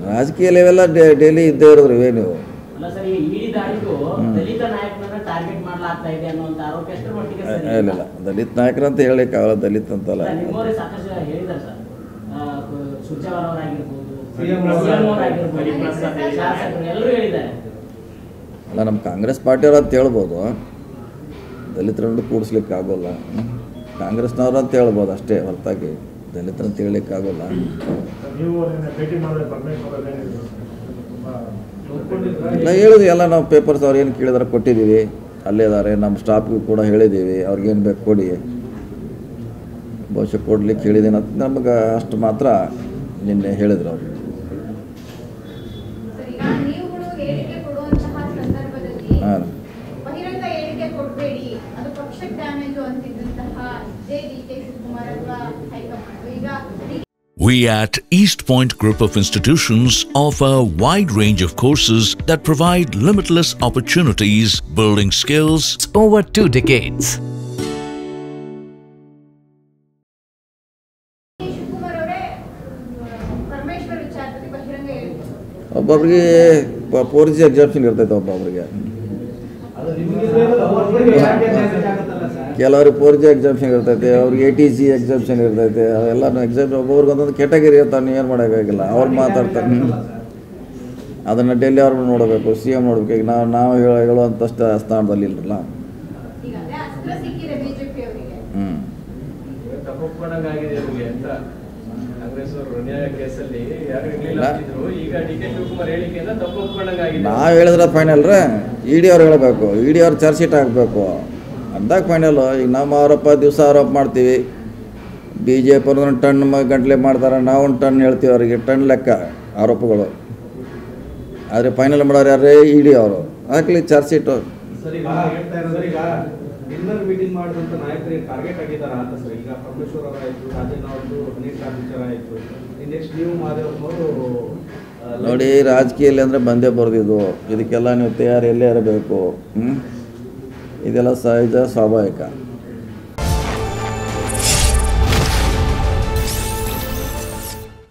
ರಾಜಕೀಯ ಲೆವೆಲ್ಲ ಡೈಲಿ ಇದ್ದೇ ಇರೋದ್ರಿ ನೀವು. ಇಲ್ಲ ದಲಿತ ನಾಯಕರಂತ ಹೇಳಲಿಕ್ಕಾಗಲ್ಲ, ದಲಿತ ಅಂತಲ್ಲ. ಅಲ್ಲ, ನಮ್ಮ ಕಾಂಗ್ರೆಸ್ ಪಾರ್ಟಿಯವ್ರು ಅಂತ ಹೇಳ್ಬೋದು, ದಲಿತರನ್ನು ಕೂಡಿಸ್ಲಿಕ್ಕೆ ಆಗೋಲ್ಲ. ಕಾಂಗ್ರೆಸ್ನವ್ರು ಅಂತ ಹೇಳ್ಬೋದು ಅಷ್ಟೇ ಹೊರತಾಗಿ ದಲಿತರಂತ ಹೇಳಲಿಕ್ಕೆ ಆಗೋಲ್ಲ. ಇಲ್ಲ ಹೇಳಿದ್ವಿ, ಎಲ್ಲ ನಾವು ಪೇಪರ್ಸ್ ಅವ್ರು ಏನು ಕೇಳಿದಾರೆ ಕೊಟ್ಟಿದ್ದೀವಿ, ಅಲ್ಲೇ ಇದ್ದಾರೆ. ನಮ್ಮ ಸ್ಟಾಫ್ಗೂ ಕೂಡ ಹೇಳಿದ್ದೀವಿ, ಅವ್ರಿಗೇನು ಬೇಕು ಕೊಡಿ, ಬಹುಶಃ ಕೊಡ್ಲಿಕ್ಕೆ ಹೇಳಿದ್ದೀನಿ ಅಂತ ನಮಗೆ ಅಷ್ಟು ಮಾತ್ರ ನಿನ್ನೆ ಹೇಳಿದ್ರು ಅವರು. ಹಾಂ, We at East Point Group of Institutions offer a wide range of courses that provide limitless opportunities, building skills over 2 decades. ಒಬ್ಬೊಬ್ಬರಿಗೆ 4G ಎಕ್ಸಾಮ್ಷನ್ ಇರ್ತೈತೆ, ಒಬ್ಬೊಬ್ಬರಿಗೆ ಕೆಲವ್ರಿಗೆ 4G ಎಕ್ಸಾಮ್ಷನ್ ಇರ್ತೈತೆ, ಅವ್ರಿಗೆ ATG ಎಕ್ಸಾಮ್ಷನ್ ಇರ್ತೈತೆ. ಅವೆಲ್ಲ ಎಕ್ಸಾಮ್ ಒಬ್ಬೊಬ್ರಿಗೆ ಒಂದೊಂದು ಕ್ಯಾಟಗರಿ ಇರ್ತಾವೆ, ನೀವು ಏನು ಮಾಡೋಕ್ಕಾಗಿಲ್ಲ. ಅವ್ರು ಮಾತಾಡ್ತಾರೆ, ಅದನ್ನು ಡೆಲ್ಲಿ ಅವ್ರು ನೋಡಬೇಕು, CM ನೋಡ್ಬೇಕು. ಈಗ ನಾವು ಹೇಳುವಂಥಷ್ಟು ಸ್ಥಾನದಲ್ಲಿ ಇಲ್ಲರಲ್ಲ. ನಾವು ಹೇಳಿದ್ರೆ ಫೈನಲ್ ರೀ, ED ಅವ್ರು ಹೇಳಬೇಕು, ED ಅವ್ರು ಚಾರ್ಜ್ ಶೀಟ್ ಹಾಕಬೇಕು ಅಂದಾಗ ಫೈನಲ್ಲು. ಈಗ ನಮ್ಮ ಆರೋಪ ದಿವಸ ಆರೋಪ ಮಾಡ್ತೀವಿ, BJP ಅವ್ರು ಟನ್ ಗಂಟಲೆ ಮಾಡ್ತಾರೆ, ನಾವು ಒಂದು ಟನ್ ಹೇಳ್ತೀವಿ, ಅವರಿಗೆ ಟನ್ ಲೆಕ್ಕ ಆರೋಪಗಳು. ಆದರೆ ಫೈನಲ್ ಮಾಡೋರು ಯಾರೇ ED ಅವರು ಹಾಕಲಿ ಚಾರ್ಜ್ ಶೀಟು. ಮೀಟಿಂಗ್ ಮಾಡಿದಂಥ ನಾಯಕರಿಗೆ ಟಾರ್ಗೆಟ್ ಆಗಿದ್ದಾರಾ ಅಂತ ಸರ್? ಈಗ ಪರಮೇಶ್ವರ್ ಅವರಾಯಿತು, ರಾಜಣ್ಣ ಅವ್ರದ್ದು, ಅನಿಲ್ ರಾಜೇಶ್ವರ ಆಯಿತು, ನೆಕ್ಸ್ಟ್ ನೀವು ಮಾದೇವಪ್ಪನವರು. ನೋಡಿ, ರಾಜಕೀಯಲ್ಲಿ ಅಂದರೆ ಬಂದೇ ಬರೆದಿದ್ದು, ಇದಕ್ಕೆಲ್ಲ ನೀವು ತಯಾರಿ ಎಲ್ಲೇ ಇರಬೇಕು. ಇದೆಲ್ಲ ಸಹಜ ಸ್ವಾಭಾವಿಕ.